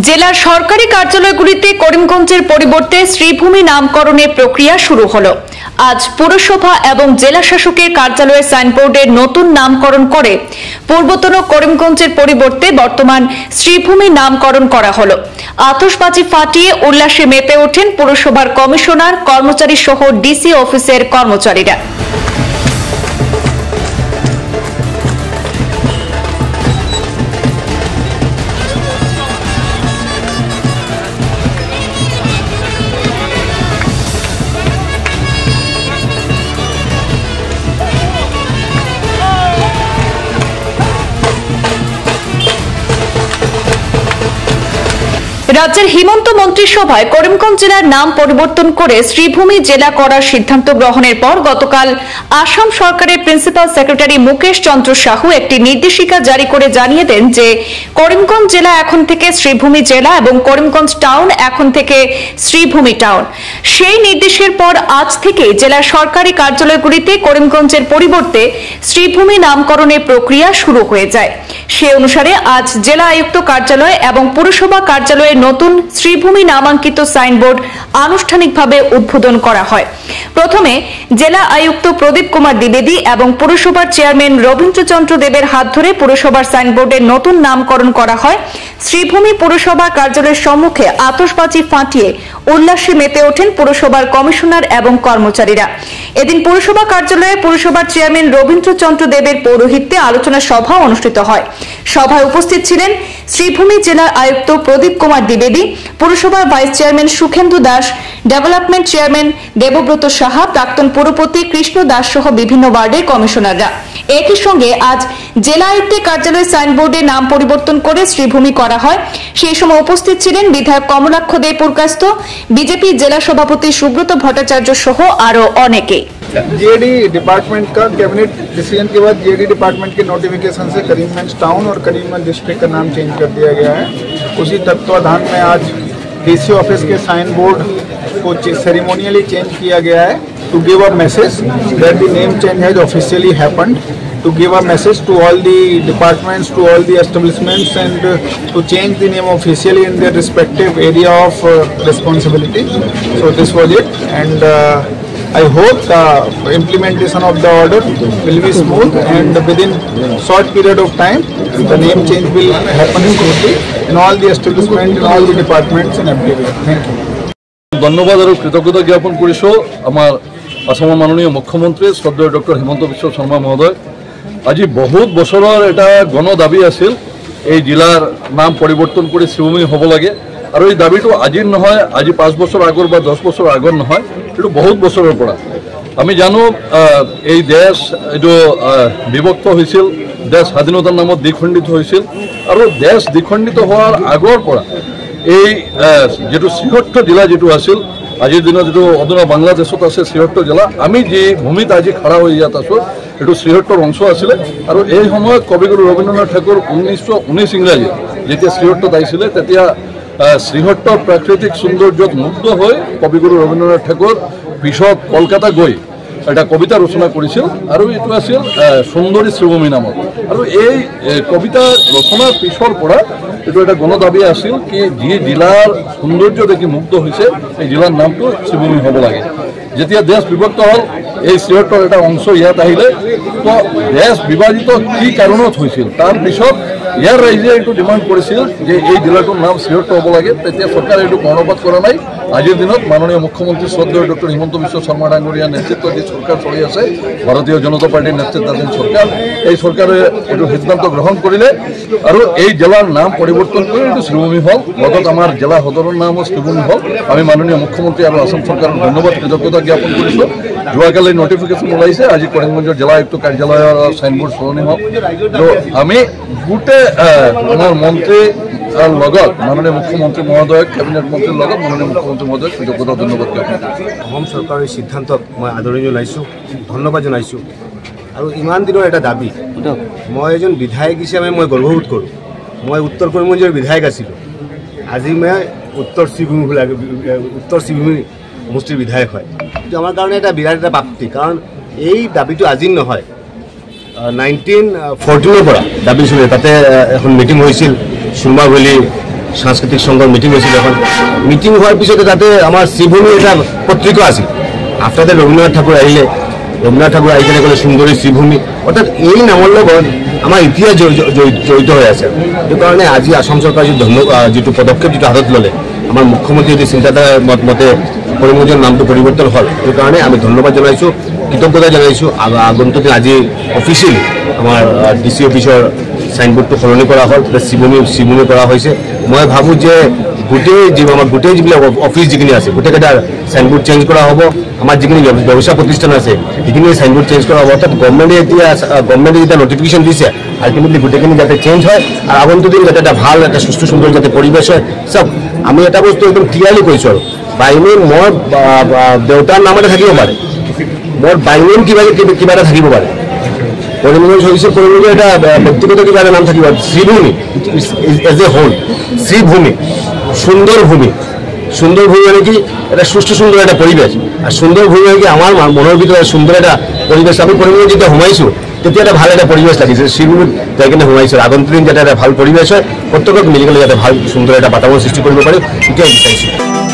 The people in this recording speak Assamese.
জেলার সরকারি কার্যালয়গুলিতে করিমগঞ্জের পরিবর্তে শ্রীভূমি নামকরণের প্রক্রিয়া শুরু হলো। আজ পুরসভা এবং জেলা শাসকের কার্যালয়ের সাইনবোর্ডের নতুন নামকরণ করে পূর্বতন করিমগঞ্জের পরিবর্তে বর্তমান শ্রীভূমি নামকরণ করা হলো। আতশবাজি ফাটিয়ে উল্লাসে মেতে ওঠেন পুরসভার কমিশনার, কর্মচারী সহ ডিসি অফিসের কর্মচারীরা। রাজ্যের হিমন্ত মন্ত্রিসভায় করিমগঞ্জ জেলার নাম পরিবর্তন করে শ্রীভূমি জেলা করার সিদ্ধান্ত গ্রহণের পর গতকাল আসাম সরকারের প্রিন্সিপাল সেক্রেটারি মুকেশ চন্দ্র সাহু একটি নির্দেশিকা জারি করে জানিয়ে দেন যে করিমগঞ্জ জেলা এখন থেকে শ্রীভূমি জেলা এবং করিমগঞ্জ টাউন এখন থেকে শ্রীভূমি টাউন। সেই নির্দেশের পর আজ থেকে জেলার সরকারি কার্যালয়গুলিতে করিমগঞ্জের পরিবর্তে শ্রীভূমি নামকরণের প্রক্রিয়া শুরু হয়ে যায়। সে অনুসারে আজ জেলা আয়ুক্ত কার্যালয় এবং পুরসভা কার্যালয়ের নতুন শ্রীভূমি নামাঙ্কিত সাইনবোর্ড আনুষ্ঠানিকভাবে উদ্বোধন করা হয়। প্রথমে জেলা আয়ুক্ত প্রদীপ কুমার দ্বিবেদী এবং পুরসভার চেয়ারম্যান রবীন্দ্রচন্দ্র দেবের হাত ধরে পুরসভার সাইনবোর্ডের নতুন নামকরণ করা হয়। শ্রীভূমি পুরসভা কার্যালয়ের সম্মুখে আতশবাজি ফাটিয়ে উল্লাসে মেতে ওঠেন পুরসভার কমিশনার এবং কর্মচারীরা। এদিন পুরসভা কার্যালয়ে পুরসভার চেয়ারম্যান রবীন্দ্রচন্দ্র দেবের পৌরোহিত্যে আলোচনা সভা অনুষ্ঠিত হয়। সভায় উপস্থিত ছিলেন শ্রীভূমি জেলার আয়ুক্ত প্রদীপ কুমার দ্বিবেদী, পুরসভার vice chairman Sukhendu Das, development chairman Debabrata Saha, প্রাক্তন পুরপতি কৃষ্ণ দাস সহ বিভিন্ন ওয়ার্ডের কমিশনাররা। একই সঙ্গে আজ জেলা আয়ুক্তের কার্যালয়ের সাইনবোর্ডে নাম পরিবর্তন করে শ্রীভূমি করা হয়। সেই সময় উপস্থিত ছিলেন বিধায়ক কমলাক্ষ দে পুরকাস্ত, বিজেপি জেলা সভাপতি সুব্রত ভট্টাচার্য সহ আরো অনেকে। जीएडी डिपार्टमेंट का कैबिनेट डिसीजन के बाद जीएडी डिपार्टमेंट के नोटिफिकेशन से करीमगंज टाउन और करीमगंज डिस्ट्रिक्ट का नाम चेंज कर दिया गया है। उसी तत्वाधान में आज डीसी ऑफिस के साइन बोर्ड को सेरेमोनियली चेंज किया गया है to give a message that the name change has officially happened, to give a message to all the departments, to all the establishments, and to change the name officially in their respective area of responsibility. So this was it, and I hope the implementation of the order will be smooth, and within short period of time the name change will happen smoothly in all the establishments, in all the departments and everywhere. Thank you. ধন্যবাদ আর কৃতজ্ঞতা জ্ঞাপন কৰিছো আমাৰ আসামৰ মাননীয় মুখ্যমন্ত্ৰী শ্ৰদ্ধেয় ডক্টৰ হিমন্ত বিশ্ব শৰ্মা মহোদয়। আজি বহুত বছৰৰ এটা গণ দাবী আছিল এই জিলাৰ নাম পৰিৱৰ্তন কৰি শ্ৰীভূমি হ'ব লাগে, আৰু এই দাবীটো আজিৰ নহয়, আজি 5 বছৰ আগৰ বা 10 বছৰ আগৰ নহয়, এইটো বহুত বছৰৰ পৰা। আমি জানো এই দেশ এইটো বিভক্ত হৈছিল, দেশ স্বাধীনতাৰ নামত দ্বিখণ্ডিত হৈছিল, আৰু দেশ দ্বিখণ্ডিত হোৱাৰ আগৰ পৰা এই যেটো শ্ৰীহট্ট জিলা যেটো আছিল, আজিৰ দিনত যেটো অধুনা বাংলাদেশত আছে শ্ৰীহট্ট জিলা, আমি যি ভূমিত আজি খাৰা হৈ ইয়াত আছোঁ এইটো শ্ৰীহট্টৰ অংশ আছিলে। আৰু এই সময়ত কবিগুৰু ৰবীন্দ্ৰনাথ ঠাকুৰ 1919 ইংৰাজী যেতিয়া শ্ৰীহট্টত আহিছিলে, তেতিয়া শ্ৰীহট্টৰ প্ৰাকৃতিক সৌন্দৰ্যত মুগ্ধ হৈ কবিগুৰু ৰবীন্দ্ৰনাথ ঠাকুৰ পিছত কলকাতা গৈ এটা কবিতা ৰচনা কৰিছিল, আৰু এইটো আছিল সুন্দৰী শ্ৰীভূমি নামত। আৰু এই কবিতা ৰচনাৰ পিছৰ পৰা এইটো এটা গণ দাবী আছিল কি যি জিলাৰ সৌন্দৰ্য দেখি মুগ্ধ হৈছে এই জিলাৰ নামটো শ্ৰীভূমি হ'ব লাগে। যেতিয়া দেশ বিভক্ত হ'ল, এই শ্ৰীহট্টৰ এটা অংশ ইয়াত আহিলে, তো দেশ বিভাজিত কি কাৰণত হৈছিল, তাৰ পিছত ইয়াৰ ৰাইজে এইটো ডিমাণ্ড কৰিছিল যে এই জিলাটোৰ নাম শ্ৰীহট্ট হ'ব লাগে। তেতিয়া চৰকাৰে এইটো কৰ্ণপাত কৰা নাই। আজিৰ দিনত মাননীয় মুখ্যমন্ত্ৰী শ্ৰদ্ধেয় ডক্টৰ হিমন্ত বিশ্ব শৰ্মা ডাঙৰীয়াৰ নেতৃত্বত যি চৰকাৰ চলি আছে, ভাৰতীয় জনতা পাৰ্টীৰ নেতৃত্বাধীন চৰকাৰ, এই চৰকাৰে এইটো সিদ্ধান্ত গ্ৰহণ কৰিলে আৰু এই জিলাৰ নাম পৰিৱৰ্তন কৰি এইটো শ্ৰীভূমি হ'ল। লগত আমাৰ জিলা সদৰৰ নামো শ্ৰীভূমি হ'ল। আমি মাননীয় মুখ্যমন্ত্ৰী আৰু আসাম চৰকাৰক ধন্যবাদ কৃতজ্ঞতা জ্ঞাপন কৰিছোঁ। যোৱাকালি নটিফিকেশ্যন ওলাইছে, আজি কৰিমগঞ্জৰ জিলা আয়ুক্ত কাৰ্যালয়ৰ চাইনবোৰ্ড সলনি হ'ল। তো আমি গোটেই আমাৰ মন্ত্ৰী লগত মাননীয় মুখ্যমন্ত্ৰী মহোদয়, কেবিনেট মন্ত্ৰীৰ লগত মাননীয় মুখ্যমন্ত্ৰী মহোদয় কৃতজ্ঞতা ধন্যবাদ জ্ঞাপন কৰিছোঁ। অসম চৰকাৰৰ সিদ্ধান্তক মই আদৰণি জনাইছোঁ, ধন্যবাদ জনাইছোঁ। আৰু ইমান দিনৰ এটা দাবী, মই এজন বিধায়ক হিচাপে মই গৰ্ববোধ কৰোঁ। মই উত্তৰ কৰিমগঞ্জৰ বিধায়ক আছিলোঁ, আজি মই উত্তৰ শ্ৰীভূমি সমষ্টিৰ বিধায়ক হয়। এইটো আমাৰ কাৰণে এটা বিৰাট এটা প্ৰাপ্তি, কাৰণ এই দাবীটো আজিৰ নহয়, 1914 পৰা দাবী চলে। তাতে এখন মিটিং হৈছিল সুৰমা ভেলী সাংস্কৃতিক সংঘৰ মিটিং হৈছিল এখন মিটিং হোৱাৰ পিছতে তাতে আমাৰ শ্ৰীভূমি এটা পত্ৰিকা আছিল আফটাৰ দ্য ৰবীন্দ্ৰনাথ ঠাকুৰ আহিলে ৰবীন্দ্ৰনাথ ঠাকুৰ আহি কেনে ক'লে সুন্দৰী শ্ৰীভূমি অৰ্থাৎ এই নামৰ লগত আমাৰ ইতিহাস জড়িত হৈ আছে সেইটো কাৰণে আজি আসাম চৰকাৰে যিটো পদক্ষেপ যিটো হাতত ল'লে আমাৰ মুখ্যমন্ত্ৰীৰ যি চিন্তাধাৰা মতে কৰিমগঞ্জৰ নামটো পৰিৱৰ্তন হ'ল সেইটো কাৰণে আমি ধন্যবাদ জনাইছোঁ কৃতজ্ঞতা জনাইছোঁ আগন্তুক দিন আজি অফিচিয়েলি আমাৰ DC অফিচৰ সাইনবোৰ্ডটো সলনি কৰা হ'ল শ্ৰীভূমি কৰা হৈছে মই ভাবোঁ যে গোটেই যিবিলাক অফিচ যিখিনি আছে গোটেইকেইটাৰ সাইনবোৰ্ড চেঞ্জ কৰা হ'ব আমাৰ যিখিনি ব্যৱসায় প্ৰতিষ্ঠান আছে সেইখিনি সাইনবোৰ্ড চেঞ্জ কৰা হ'ব অৰ্থাৎ গভৰ্ণমেণ্টে যেতিয়া নটিফিকেশ্যন দিছে আল্টিমেটলি গোটেইখিনি যাতে চেঞ্জ হয় আৰু আগন্তুক দিন যাতে এটা ভাল এটা সুস্থ সুন্দৰ যাতে পৰিৱেশ হয় চব আমি এটা বস্তু একদম ক্লিয়াৰলি কৈছোঁ আৰু বাইনেম মোৰ দেউতাৰ নামতে থাকিব পাৰে মোৰ বাইনেম কিবা এটা থাকিব পাৰে কৰিমগঞ্জ হৈছে কৰিমগঞ্জৰ এটা ব্যক্তিগত কিবা এটা নাম থাকিব Sribhumi as a whole Sribhumi সুন্দৰ ভূমি মানে কি এটা সুস্থ সুন্দৰ এটা পৰিৱেশ আৰু সুন্দৰ ভূমি মানে কি আমাৰ মনৰ ভিতৰত সুন্দৰ এটা পৰিৱেশ আমি কৰিমগঞ্জ যেতিয়া সোমাইছোঁ তেতিয়া এটা ভাল এটা পৰিৱেশ লাগিছে শ্ৰীভূমিত যাই কিনে সোমাইছোঁ আগন্তুক দিন যাতে এটা ভাল পৰিৱেশ হয় প্ৰত্যেকক মিলি গ'লে যাতে ভাল সুন্দৰ এটা বাতাবৰণ সৃষ্টি কৰিব পাৰি তেতিয়া বিচাৰিছোঁ